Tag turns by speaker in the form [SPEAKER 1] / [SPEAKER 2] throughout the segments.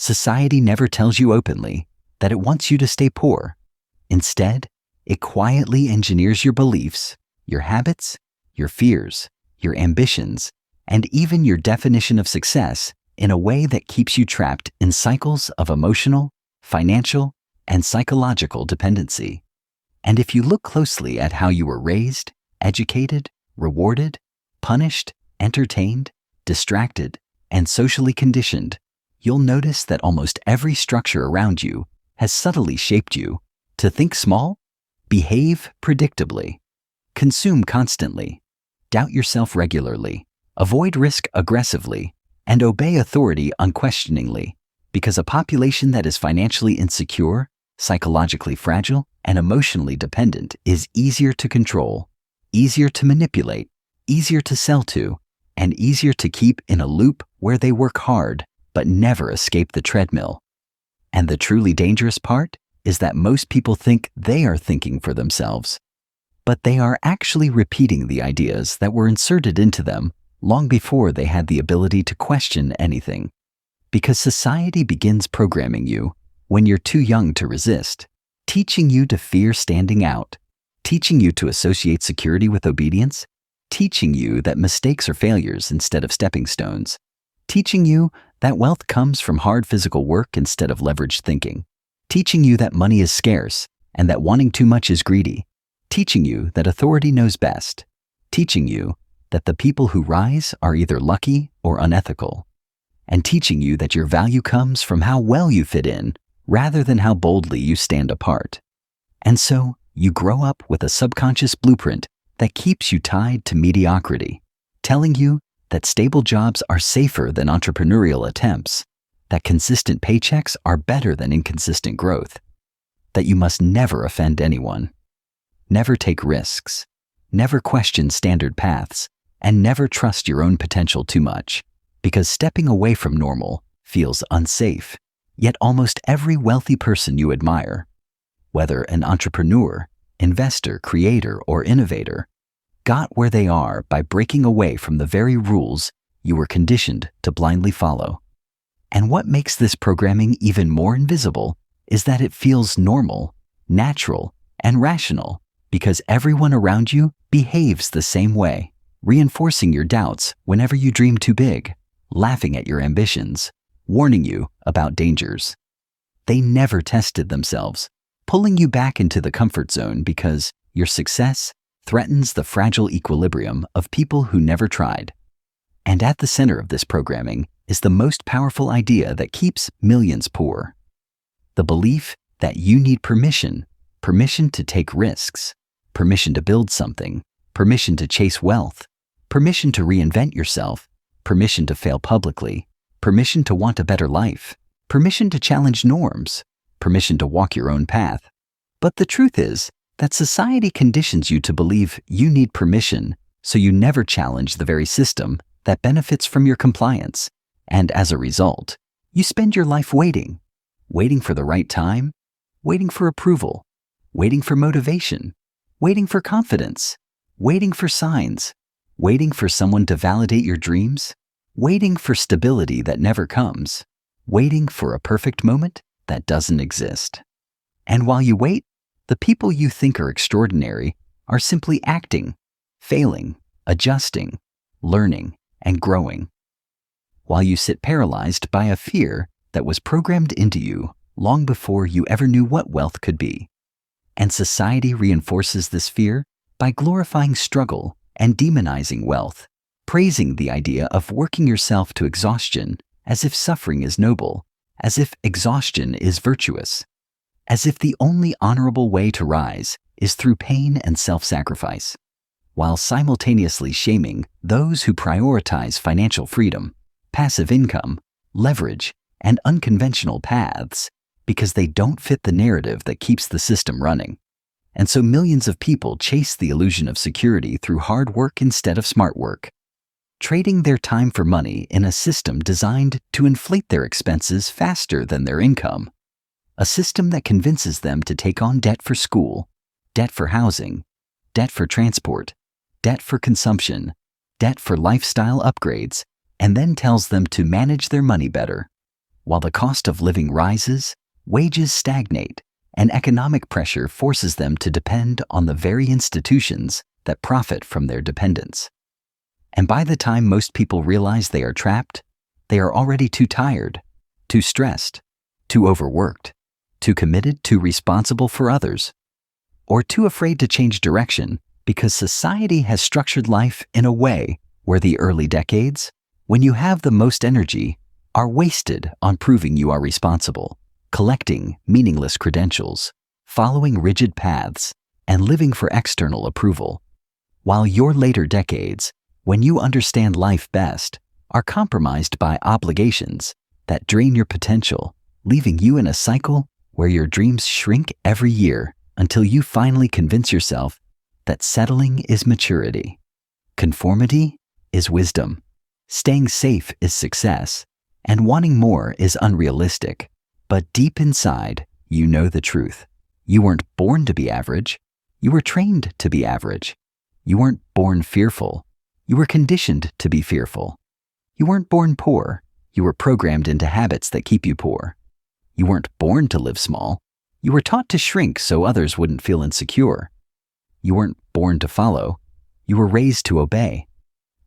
[SPEAKER 1] Society never tells you openly that it wants you to stay poor. Instead, it quietly engineers your beliefs, your habits, your fears, your ambitions, and even your definition of success in a way that keeps you trapped in cycles of emotional, financial, and psychological dependency. And if you look closely at how you were raised, educated, rewarded, punished, entertained, distracted, and socially conditioned, you'll notice that almost every structure around you has subtly shaped you to think small, behave predictably, consume constantly, doubt yourself regularly, avoid risk aggressively, and obey authority unquestioningly, because a population that is financially insecure, psychologically fragile, and emotionally dependent is easier to control, easier to manipulate, easier to sell to, and easier to keep in a loop where they work hard but never escape the treadmill. And the truly dangerous part is that most people think they are thinking for themselves, but they are actually repeating the ideas that were inserted into them long before they had the ability to question anything. Because society begins programming you when you're too young to resist, teaching you to fear standing out, teaching you to associate security with obedience, teaching you that mistakes are failures instead of stepping stones, teaching you that wealth comes from hard physical work instead of leveraged thinking, teaching you that money is scarce and that wanting too much is greedy, teaching you that authority knows best, teaching you that the people who rise are either lucky or unethical, and teaching you that your value comes from how well you fit in rather than how boldly you stand apart. And so you grow up with a subconscious blueprint that keeps you tied to mediocrity, telling you that stable jobs are safer than entrepreneurial attempts, that consistent paychecks are better than inconsistent growth, that you must never offend anyone, never take risks, never question standard paths, and never trust your own potential too much, because stepping away from normal feels unsafe. Yet almost every wealthy person you admire, whether an entrepreneur, investor, creator, or innovator, got where they are by breaking away from the very rules you were conditioned to blindly follow. And what makes this programming even more invisible is that it feels normal, natural, and rational because everyone around you behaves the same way, reinforcing your doubts whenever you dream too big, laughing at your ambitions, warning you about dangers. They never tested themselves, pulling you back into the comfort zone because your success threatens the fragile equilibrium of people who never tried. And at the center of this programming is the most powerful idea that keeps millions poor. The belief that you need permission to take risks, permission to build something, permission to chase wealth, permission to reinvent yourself, permission to fail publicly, permission to want a better life, permission to challenge norms, permission to walk your own path. But the truth is that society conditions you to believe you need permission, so you never challenge the very system that benefits from your compliance. And as a result, you spend your life waiting for the right time, waiting for approval, waiting for motivation, waiting for confidence, waiting for signs, waiting for someone to validate your dreams, waiting for stability that never comes, waiting for a perfect moment that doesn't exist. And while you wait, the people you think are extraordinary are simply acting, failing, adjusting, learning, and growing. While you sit paralyzed by a fear that was programmed into you long before you ever knew what wealth could be. And society reinforces this fear by glorifying struggle and demonizing wealth, praising the idea of working yourself to exhaustion as if suffering is noble, as if exhaustion is virtuous, as if the only honorable way to rise is through pain and self-sacrifice, while simultaneously shaming those who prioritize financial freedom, passive income, leverage, and unconventional paths because they don't fit the narrative that keeps the system running. And so millions of people chase the illusion of security through hard work instead of smart work, trading their time for money in a system designed to inflate their expenses faster than their income, a system that convinces them to take on debt for school, debt for housing, debt for transport, debt for consumption, debt for lifestyle upgrades, and then tells them to manage their money better, While the cost of living rises, wages stagnate, and economic pressure forces them to depend on the very institutions that profit from their dependence. And by the time most people realize they are trapped, they are already too tired, too stressed, too overworked, too committed, too responsible for others, or too afraid to change direction because society has structured life in a way where the early decades, when you have the most energy, are wasted on proving you are responsible, collecting meaningless credentials, following rigid paths, and living for external approval. While your later decades, when you understand life best, are compromised by obligations that drain your potential, leaving you in a cycle where your dreams shrink every year until you finally convince yourself that settling is maturity, conformity is wisdom, staying safe is success, and wanting more is unrealistic. But deep inside, you know the truth. You weren't born to be average. You were trained to be average. You weren't born fearful. You were conditioned to be fearful. You weren't born poor. You were programmed into habits that keep you poor. You weren't born to live small. You were taught to shrink so others wouldn't feel insecure. You weren't born to follow. You were raised to obey.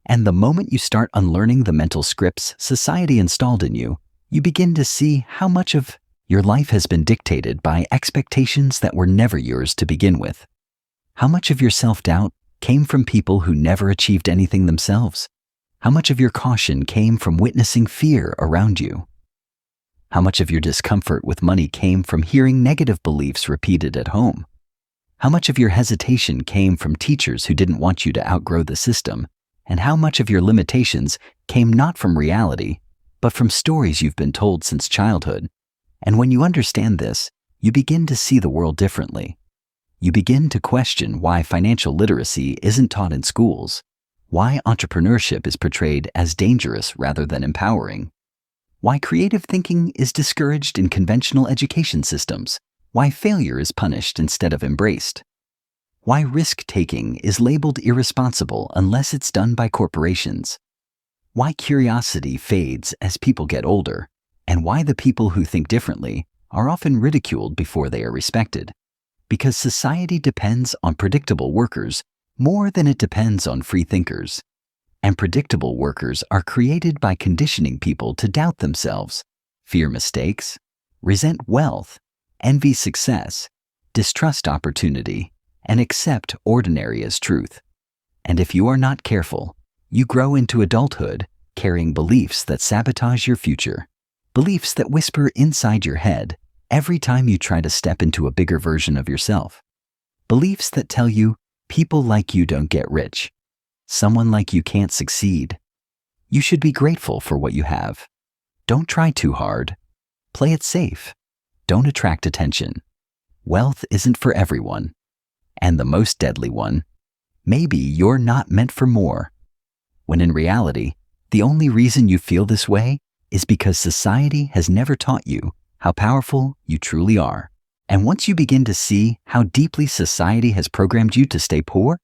[SPEAKER 1] And the moment you start unlearning the mental scripts society installed in you, you begin to see how much of your life has been dictated by expectations that were never yours to begin with. How much of your self-doubt came from people who never achieved anything themselves? How much of your caution came from witnessing fear around you? How much of your discomfort with money came from hearing negative beliefs repeated at home? How much of your hesitation came from teachers who didn't want you to outgrow the system? And how much of your limitations came not from reality, but from stories you've been told since childhood? And when you understand this, you begin to see the world differently. You begin to question why financial literacy isn't taught in schools, why entrepreneurship is portrayed as dangerous rather than empowering, why creative thinking is discouraged in conventional education systems, why failure is punished instead of embraced, why risk-taking is labeled irresponsible unless it's done by corporations, why curiosity fades as people get older, and why the people who think differently are often ridiculed before they are respected. Because society depends on predictable workers more than it depends on free thinkers. And predictable workers are created by conditioning people to doubt themselves, fear mistakes, resent wealth, envy success, distrust opportunity, and accept ordinary as truth. And if you are not careful, you grow into adulthood carrying beliefs that sabotage your future, beliefs that whisper inside your head every time you try to step into a bigger version of yourself, beliefs that tell you people like you don't get rich, someone like you can't succeed. You should be grateful for what you have. Don't try too hard. Play it safe. Don't attract attention. Wealth isn't for everyone. And the most deadly one, maybe you're not meant for more. When in reality, the only reason you feel this way is because society has never taught you how powerful you truly are. And once you begin to see how deeply society has programmed you to stay poor,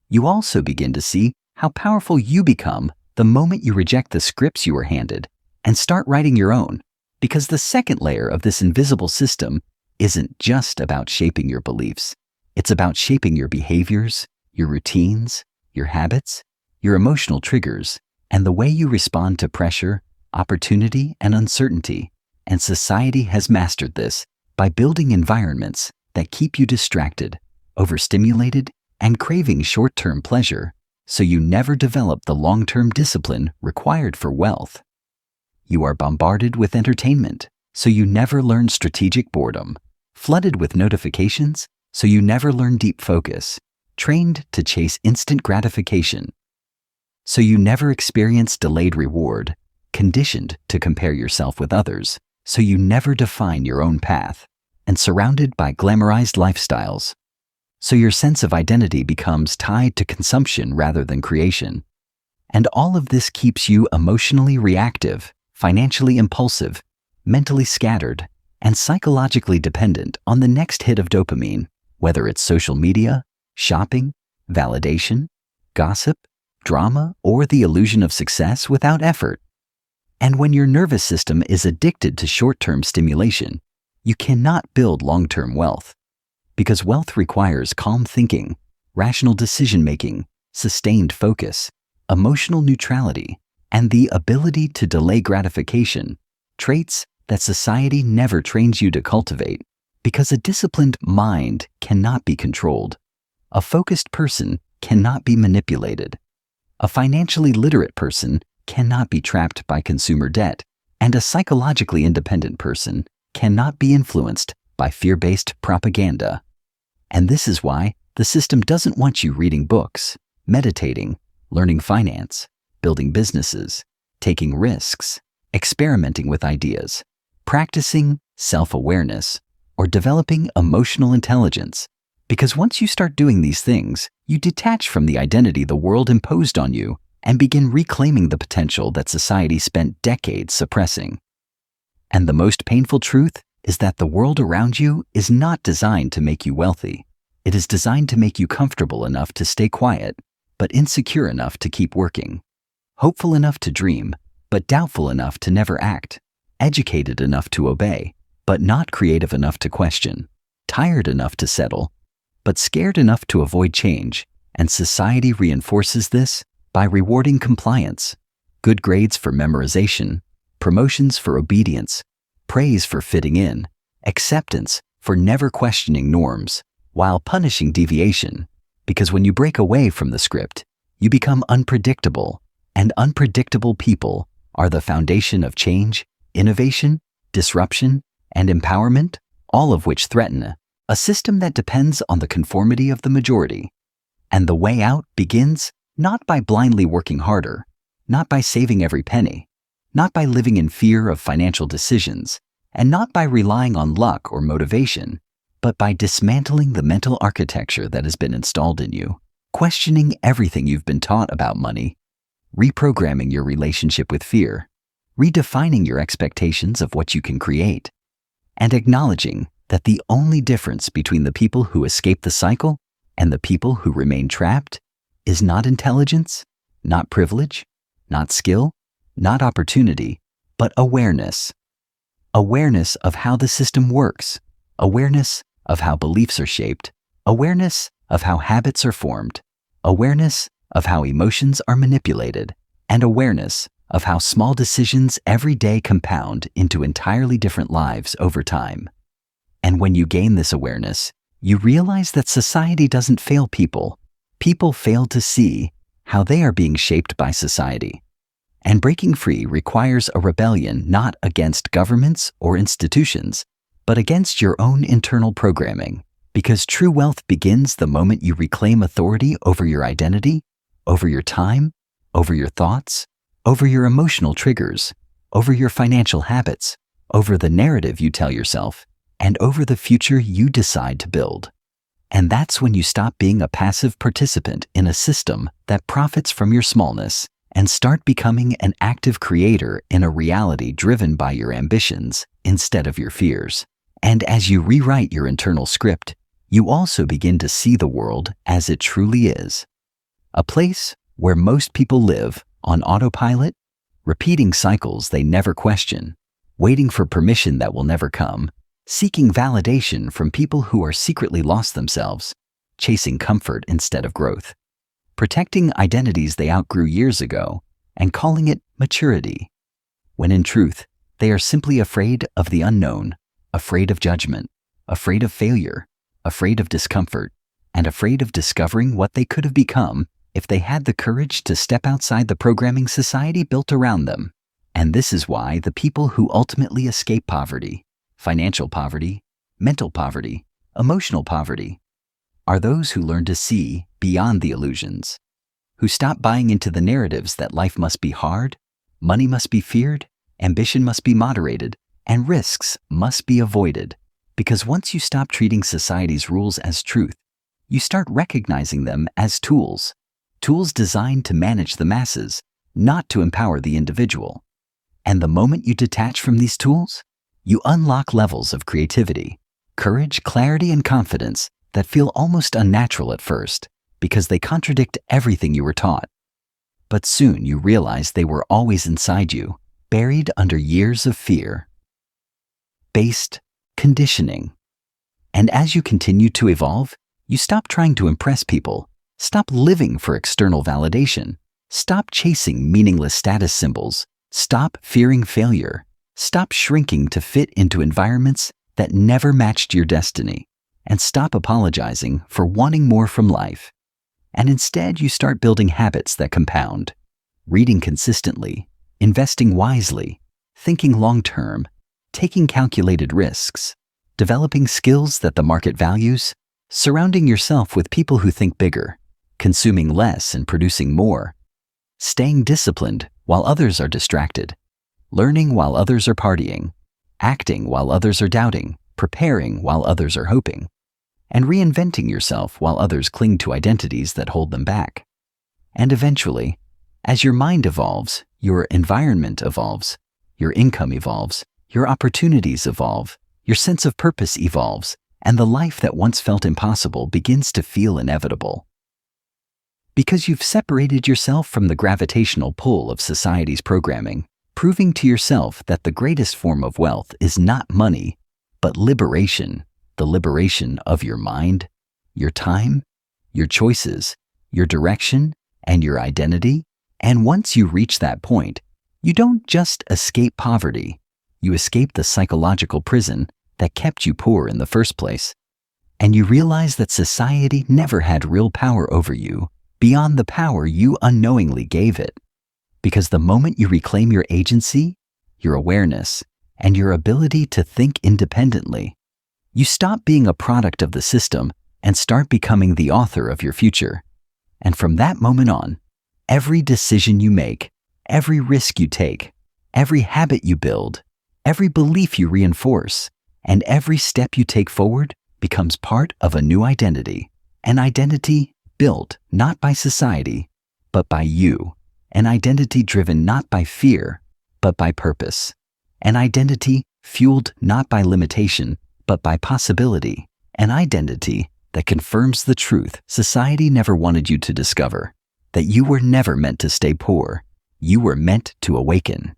[SPEAKER 1] you also begin to see how powerful you become the moment you reject the scripts you were handed and start writing your own. Because the second layer of this invisible system isn't just about shaping your beliefs. It's about shaping your behaviors, your routines, your habits, your emotional triggers, and the way you respond to pressure, opportunity, and uncertainty. And society has mastered this by building environments that keep you distracted, overstimulated, and craving short-term pleasure, so you never develop the long-term discipline required for wealth. You are bombarded with entertainment, so you never learn strategic boredom, flooded with notifications, so you never learn deep focus, trained to chase instant gratification, so you never experience delayed reward, conditioned to compare yourself with others, so you never define your own path, and surrounded by glamorized lifestyles, so your sense of identity becomes tied to consumption rather than creation. And all of this keeps you emotionally reactive, financially impulsive, mentally scattered, and psychologically dependent on the next hit of dopamine, whether it's social media, shopping, validation, gossip, drama, or the illusion of success without effort. And when your nervous system is addicted to short-term stimulation, you cannot build long-term wealth. Because wealth requires calm thinking, rational decision-making, sustained focus, emotional neutrality, and the ability to delay gratification, traits that society never trains you to cultivate. Because a disciplined mind cannot be controlled. A focused person cannot be manipulated. A financially literate person cannot be trapped by consumer debt, and a psychologically independent person cannot be influenced by fear-based propaganda. And this is why the system doesn't want you reading books, meditating, learning finance, building businesses, taking risks, experimenting with ideas, practicing self-awareness, or developing emotional intelligence. Because once you start doing these things, you detach from the identity the world imposed on you and begin reclaiming the potential that society spent decades suppressing. And the most painful truth is that the world around you is not designed to make you wealthy. It is designed to make you comfortable enough to stay quiet, but insecure enough to keep working, hopeful enough to dream, but doubtful enough to never act, educated enough to obey, but not creative enough to question, tired enough to settle, but scared enough to avoid change. And society reinforces this by rewarding compliance, good grades for memorization, promotions for obedience, praise for fitting in, acceptance for never questioning norms, while punishing deviation. Because when you break away from the script, you become unpredictable, and unpredictable people are the foundation of change, innovation, disruption, and empowerment, all of which threaten a system that depends on the conformity of the majority. And the way out begins not by blindly working harder, not by saving every penny, not by living in fear of financial decisions, and not by relying on luck or motivation, but by dismantling the mental architecture that has been installed in you, questioning everything you've been taught about money, reprogramming your relationship with fear, redefining your expectations of what you can create, and acknowledging that the only difference between the people who escape the cycle and the people who remain trapped is not intelligence, not privilege, not skill, not opportunity, but awareness. Awareness of how the system works, awareness of how beliefs are shaped, awareness of how habits are formed, awareness of how emotions are manipulated, and awareness of how small decisions every day compound into entirely different lives over time. And when you gain this awareness, you realize that society doesn't fail people. People fail to see how they are being shaped by society. And breaking free requires a rebellion not against governments or institutions, but against your own internal programming. Because true wealth begins the moment you reclaim authority over your identity, over your time, over your thoughts, over your emotional triggers, over your financial habits, over the narrative you tell yourself, and over the future you decide to build. And that's when you stop being a passive participant in a system that profits from your smallness and start becoming an active creator in a reality driven by your ambitions instead of your fears. And as you rewrite your internal script, you also begin to see the world as it truly is. A place where most people live on autopilot, repeating cycles they never question, waiting for permission that will never come, seeking validation from people who are secretly lost themselves, chasing comfort instead of growth, protecting identities they outgrew years ago, and calling it maturity, when in truth, they are simply afraid of the unknown, afraid of judgment, afraid of failure, afraid of discomfort, and afraid of discovering what they could have become if they had the courage to step outside the programming society built around them. And this is why the people who ultimately escape poverty, financial poverty, mental poverty, emotional poverty, are those who learn to see beyond the illusions, who stop buying into the narratives that life must be hard, money must be feared, ambition must be moderated, and risks must be avoided. Because once you stop treating society's rules as truth, you start recognizing them as tools designed to manage the masses, not to empower the individual. And the moment you detach from these tools, you unlock levels of creativity, courage, clarity, and confidence that feel almost unnatural at first because they contradict everything you were taught. But soon you realize they were always inside you, buried under years of fear. Based conditioning. And as you continue to evolve, you stop trying to impress people, stop living for external validation, stop chasing meaningless status symbols, stop fearing failure, stop shrinking to fit into environments that never matched your destiny, and stop apologizing for wanting more from life. And instead, you start building habits that compound, reading consistently, investing wisely, thinking long-term, taking calculated risks, developing skills that the market values, surrounding yourself with people who think bigger, consuming less and producing more, staying disciplined while others are distracted, learning while others are partying, acting while others are doubting, preparing while others are hoping, and reinventing yourself while others cling to identities that hold them back. And eventually, as your mind evolves, your environment evolves, your income evolves, your opportunities evolve, your sense of purpose evolves, and the life that once felt impossible begins to feel inevitable. Because you've separated yourself from the gravitational pull of society's programming, proving to yourself that the greatest form of wealth is not money, but liberation, the liberation of your mind, your time, your choices, your direction, and your identity. And once you reach that point, you don't just escape poverty, you escape the psychological prison that kept you poor in the first place. And you realize that society never had real power over you beyond the power you unknowingly gave it. Because the moment you reclaim your agency, your awareness, and your ability to think independently, you stop being a product of the system and start becoming the author of your future. And from that moment on, every decision you make, every risk you take, every habit you build, every belief you reinforce, and every step you take forward becomes part of a new identity, an identity built not by society, but by you, an identity driven not by fear, but by purpose, an identity fueled not by limitation, but by possibility, an identity that confirms the truth society never wanted you to discover, that you were never meant to stay poor, you were meant to awaken.